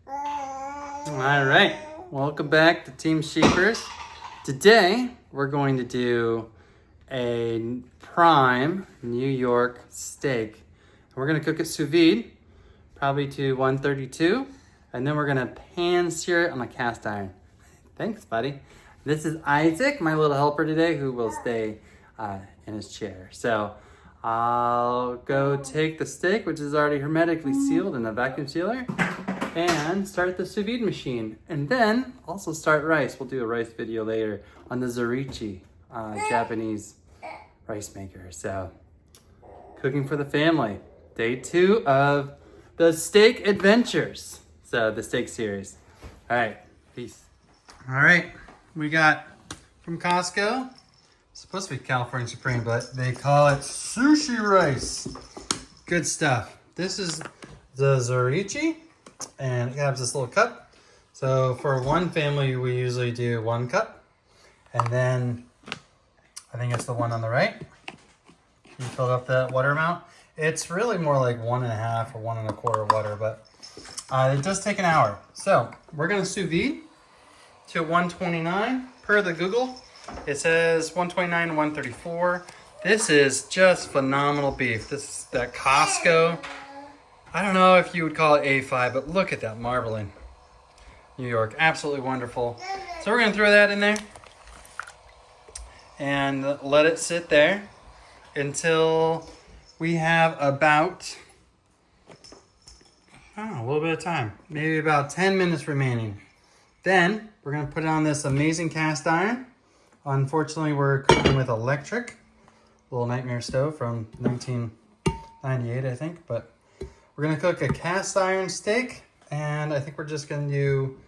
All right, welcome back to Team Sheepers. Today we're going to do a prime New York steak. We're going to cook it sous vide, probably to 132, and then we're going to pan sear it on a cast iron. Thanks, buddy. This is Isaac, my little helper today, who will stay in his chair. So I'll go take the steak, which is already hermetically sealed in a vacuum sealer, and start the sous vide machine. And then also start rice. We'll do a rice video later on the Zorichi Japanese rice maker. So cooking for the family. Day 2 of the steak adventures. So the steak series. All right, peace. All right, we got from Costco. It's supposed to be California Supreme, but they call it sushi rice. Good stuff. This is the Zorichi, and it has this little cup. So for one family, we usually do 1 cup. And then I think it's the one on the right. You fill up that water amount. It's really more like 1.5 or 1.25 water, but it does take an hour. So we're gonna sous vide to 129 per the Google. It says 129 to 134. This is just phenomenal beef. This is that Costco. I don't know if you would call it A5, but look at that marbling. New York, absolutely wonderful. So we're gonna throw that in there and let it sit there until we have about, I don't know, a little bit of time. Maybe about 10 minutes remaining. Then we're gonna put it on this amazing cast iron. Unfortunately, we're cooking with electric. Little nightmare stove from 1998, I think. But we're gonna cook a cast iron steak, and I think we're just gonna do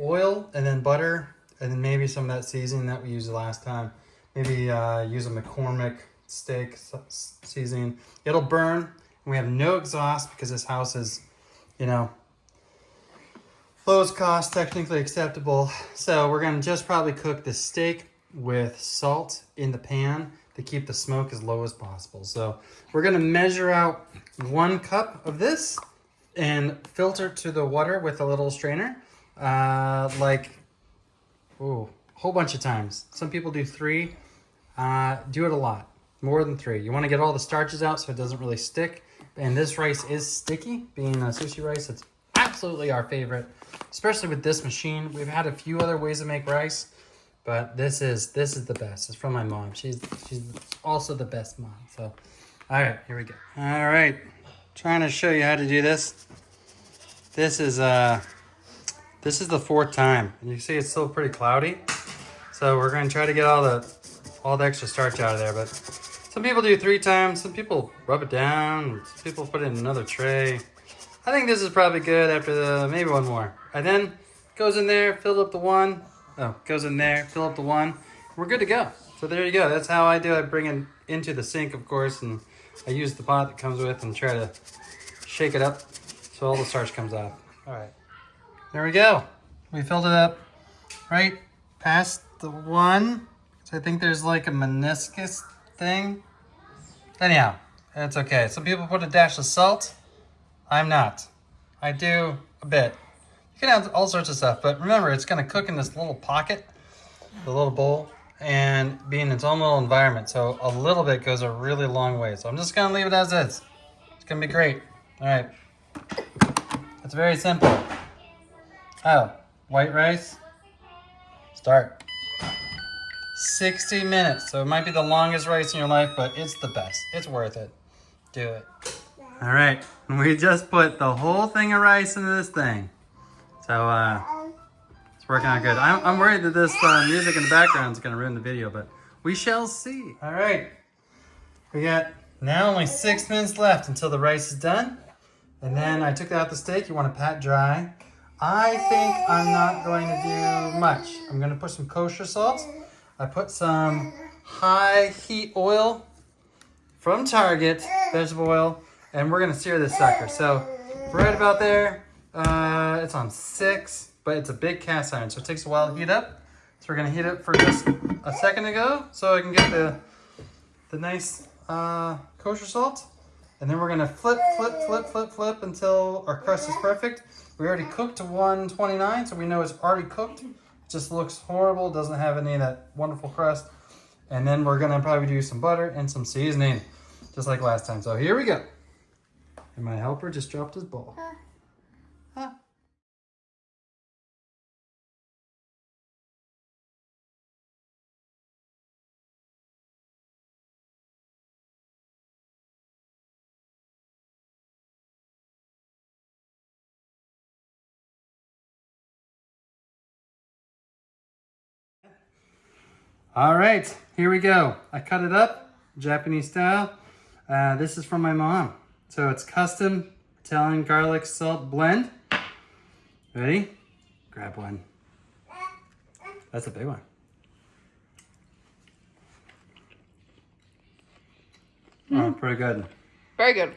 oil and then butter, and then maybe some of that seasoning that we used last time. Maybe use a McCormick steak seasoning. It'll burn, and we have no exhaust because this house is, you know, lowest cost, technically acceptable. So we're gonna just probably cook the steak with salt in the pan to keep the smoke as low as possible. So we're gonna measure out 1 cup of this and filter to the water with a little strainer, a whole bunch of times. Some people do 3. Do it a lot, more than 3. You wanna get all the starches out so it doesn't really stick. And this rice is sticky, being a sushi rice. It's absolutely our favorite, especially with this machine. We've had a few other ways to make rice, but this is the best. It's from my mom. She's also the best mom. So, all right, here we go. All right, trying to show you how to do this. This is the 4th time, and you see it's still pretty cloudy. So we're going to try to get all the extra starch out of there. But some people do 3 times. Some people rub it down. Some people put it in another tray. I think this is probably good after maybe 1 more. And then goes in there, fill up the 1. Oh, goes in there, fill up the 1. We're good to go. So there you go. That's how I do it. I bring it into the sink, of course, and I use the pot that comes with and try to shake it up so all the starch comes off. All right. There we go. We filled it up right past the 1. So I think there's like a meniscus thing. Anyhow, that's okay. Some people put a dash of salt. I'm not. I do a bit. You can have all sorts of stuff, but remember, it's going to cook in this little pocket, the little bowl, and be in its own little environment. So a little bit goes a really long way. So I'm just going to leave it as is. It's going to be great. All right. It's very simple. Oh, white rice. Start. 60 minutes. So it might be the longest rice in your life, but it's the best. It's worth it. Do it. All right, we just put the whole thing of rice into this thing. So it's working out good. I'm worried that this music in the background is gonna ruin the video, but we shall see. All right, we got now only 6 minutes left until the rice is done. And then I took out the steak. You wanna pat dry. I think I'm not going to do much. I'm gonna put some kosher salt. I put some high heat oil from Target, vegetable oil, and we're gonna sear this sucker. So right about there, it's on 6, but it's a big cast iron, so it takes a while to heat up. So we're gonna heat it for just a second ago so I can get the nice kosher salt. And then we're gonna flip until our crust is perfect. We already cooked to 129, so we know it's already cooked. It just looks horrible, doesn't have any of that wonderful crust. And then we're gonna probably do some butter and some seasoning, just like last time. So here we go. And my helper just dropped his bowl. Huh. All right, here we go. I cut it up, Japanese style. This is from my mom. So it's custom Italian garlic salt blend. Ready? Grab one. That's a big one. Oh, pretty good. Very good.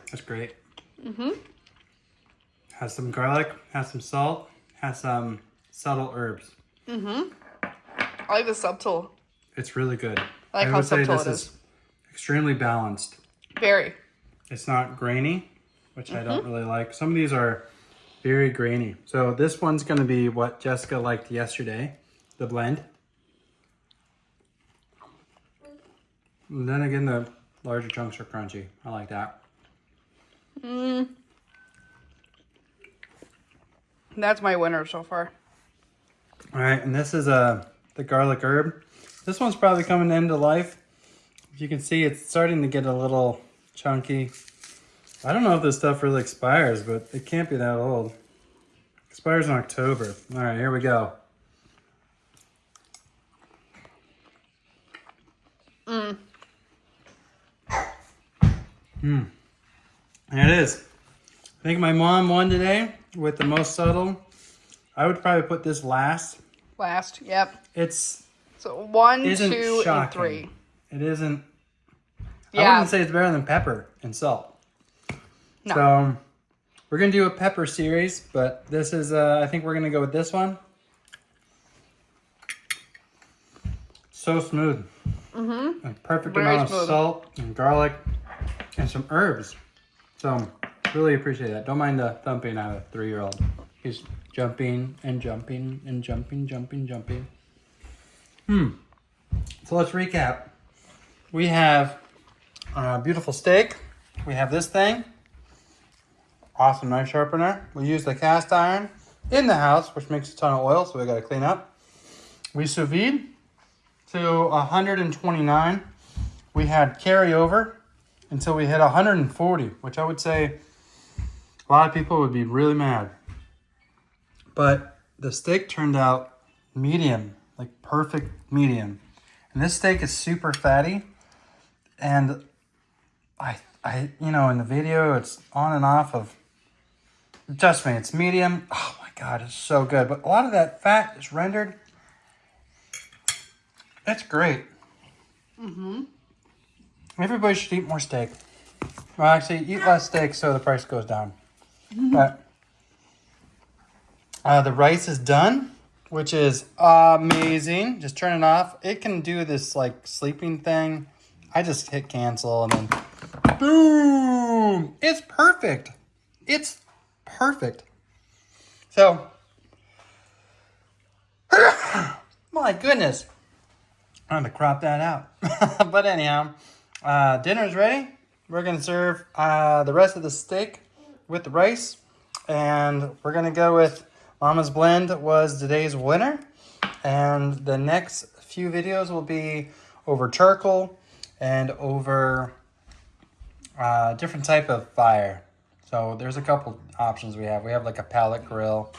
That's great. Has some garlic, has some salt, has some subtle herbs. I like the subtle. It's really good. I like how would say subtle this it is extremely balanced. Very. It's not grainy, which I don't really like. Some of these are very grainy. So this one's going to be what Jessica liked yesterday, the blend. And then again, the larger chunks are crunchy. I like that. That's my winner so far. All right, and this is the garlic herb. This one's probably coming into life. As you can see, it's starting to get a little chunky. I don't know if this stuff really expires, but it can't be that old. Expires in October. All right, here we go. And it is. I think my mom won today with the most subtle. I would probably put this last. Last, yep. It's So 1, isn't 2, shocking. and 3. It isn't. Yeah. I wouldn't say it's better than pepper and salt. No. So we're gonna do a pepper series, but this is I think we're gonna go with this one. So smooth. A perfect Very amount smooth. of salt and garlic and some herbs. So really appreciate that. Don't mind the thumping out of a 3-year-old. He's jumping and jumping and jumping. So let's recap. We have a beautiful steak. We have this thing. Awesome knife sharpener. We use the cast iron in the house, which makes a ton of oil, so we got to clean up. We sous vide to 129. We had carryover until we hit 140, which I would say a lot of people would be really mad. But the steak turned out medium, like perfect medium. And this steak is super fatty. And I you know, in the video, it's on and off of, trust me, it's medium. Oh my God, it's so good. But a lot of that fat is rendered. It's great. Everybody should eat more steak. Well, actually, eat less steak so the price goes down. But the rice is done, which is amazing. Just turn it off. It can do this like sleeping thing. I just hit cancel and then boom! It's perfect. It's perfect. So, my goodness. I'm going to crop that out. But anyhow, dinner's ready. We're going to serve the rest of the steak with the rice. And we're going to go with Mama's Blend was today's winner. And the next few videos will be over charcoal and over different type of fire. So there's a couple options we have. We have like a pellet grill.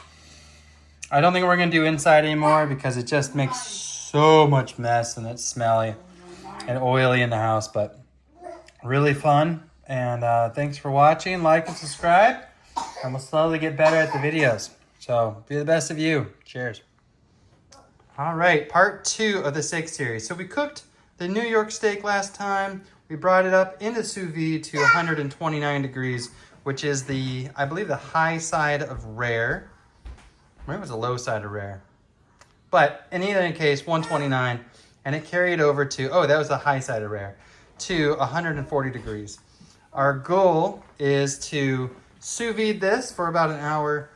I don't think we're going to do inside anymore because it just makes so much mess and it's smelly and oily in the house. But really fun. And thanks for watching. Like and subscribe. And we'll slowly get better at the videos. So be the best of you. Cheers. All right, part 2 of the steak series. So we cooked the New York steak last time. We brought it up into sous vide to 129 degrees, which is the, I believe, the high side of rare. Maybe it was the low side of rare. But in either case, 129. and it carried over to, oh, that was the high side of rare, to 140 degrees. Our goal is to sous vide this for about an hour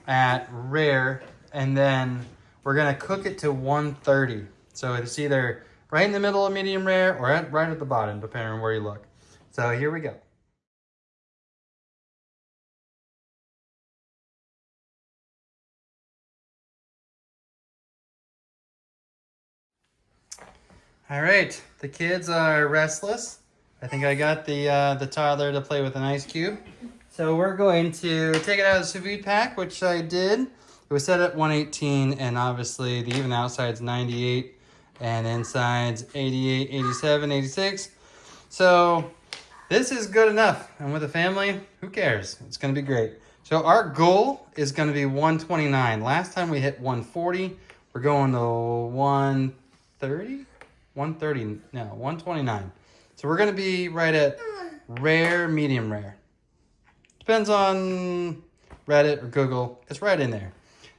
at rare, and then we're gonna cook it to 130. So it's either right in the middle of medium rare or right at the bottom, depending on where you look. So here we go. All right, the kids are restless. I think I got the toddler to play with an ice cube. So we're going to take it out of the sous vide pack, which I did. It was set at 118, and obviously the even outside's 98, and inside's 88, 87, 86. So this is good enough. And with a family, who cares? It's gonna be great. So our goal is gonna be 129. Last time we hit 140. We're going to 130? 130, no, 129. So we're gonna be right at rare, medium rare. Depends on Reddit or Google. It's right in there.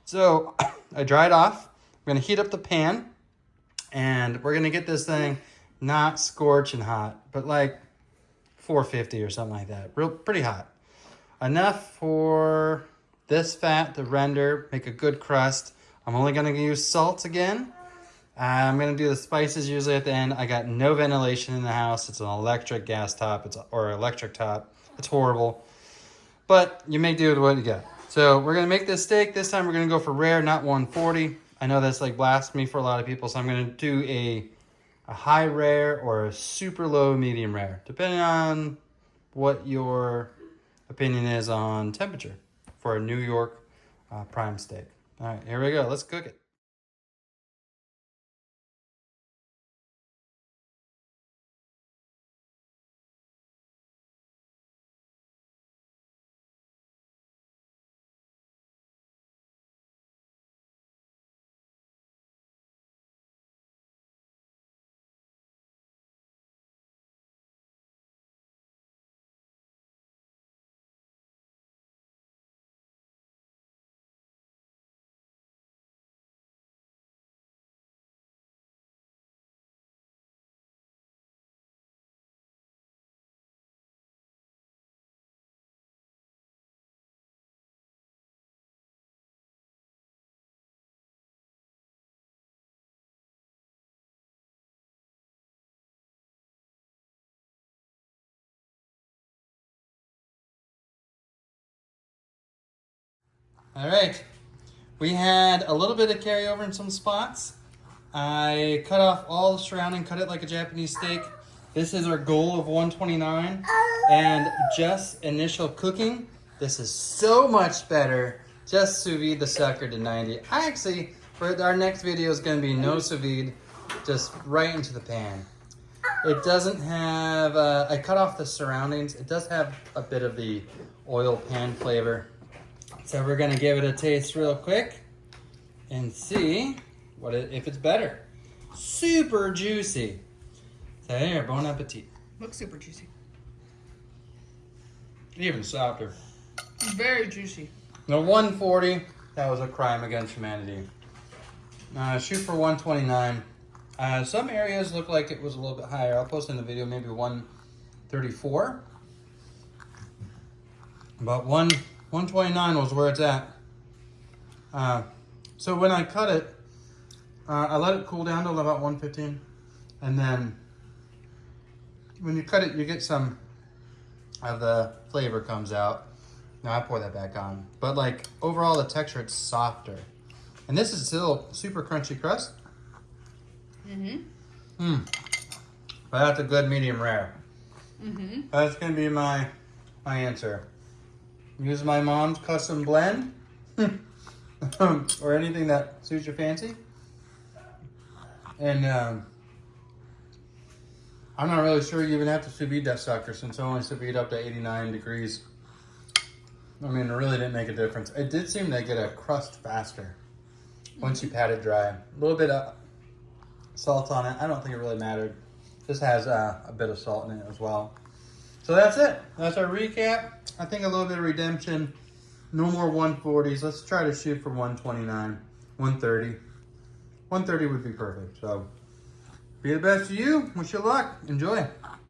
So I dried off. I'm gonna heat up the pan, and we're gonna get this thing not scorching hot, but like 450 or something like that. Pretty hot. Enough for this fat to render, make a good crust. I'm only gonna use salt again. I'm gonna do the spices usually at the end. I got no ventilation in the house. It's an electric gas top, or electric top. It's horrible. But you make do with what you got. So we're gonna make this steak. This time we're gonna go for rare, not 140. I know that's like blasphemy for a lot of people, so I'm gonna do a high rare or a super low medium rare, depending on what your opinion is on temperature for a New York prime steak. All right, here we go. Let's cook it. All right, we had a little bit of carryover in some spots. I cut off all the surrounding, cut it like a Japanese steak. This is our goal of 129. And just initial cooking, this is so much better. Just sous vide the sucker to 90. I actually, for our next video is gonna be no sous vide, just right into the pan. It doesn't have, I cut off the surroundings. It does have a bit of the oil pan flavor. So we're gonna give it a taste real quick and see if it's better. Super juicy. So here, bon appetit. Looks super juicy. Even softer. Very juicy. No, 140, that was a crime against humanity. Shoot for 129. Some areas look like it was a little bit higher. I'll post in the video maybe 134. But 129 was where it's at. So when I cut it, I let it cool down to about 115. And then when you cut it, you get some of the flavor comes out. Now I pour that back on. But like overall the texture, it's softer. And this is still super crunchy crust. But that's a good medium rare. That's gonna be my answer. Use my mom's custom blend or anything that suits your fancy. And I'm not really sure you even have to sous vide that sucker since I only sous vide up to 89 degrees. I mean, it really didn't make a difference. It did seem to get a crust faster once you pat it dry. A little bit of salt on it. I don't think it really mattered. This has a bit of salt in it as well. So that's it. That's our recap. I think a little bit of redemption. No more 140s. Let's try to shoot for 129, 130. 130 would be perfect. So Be the best to you. Wish you luck. Enjoy.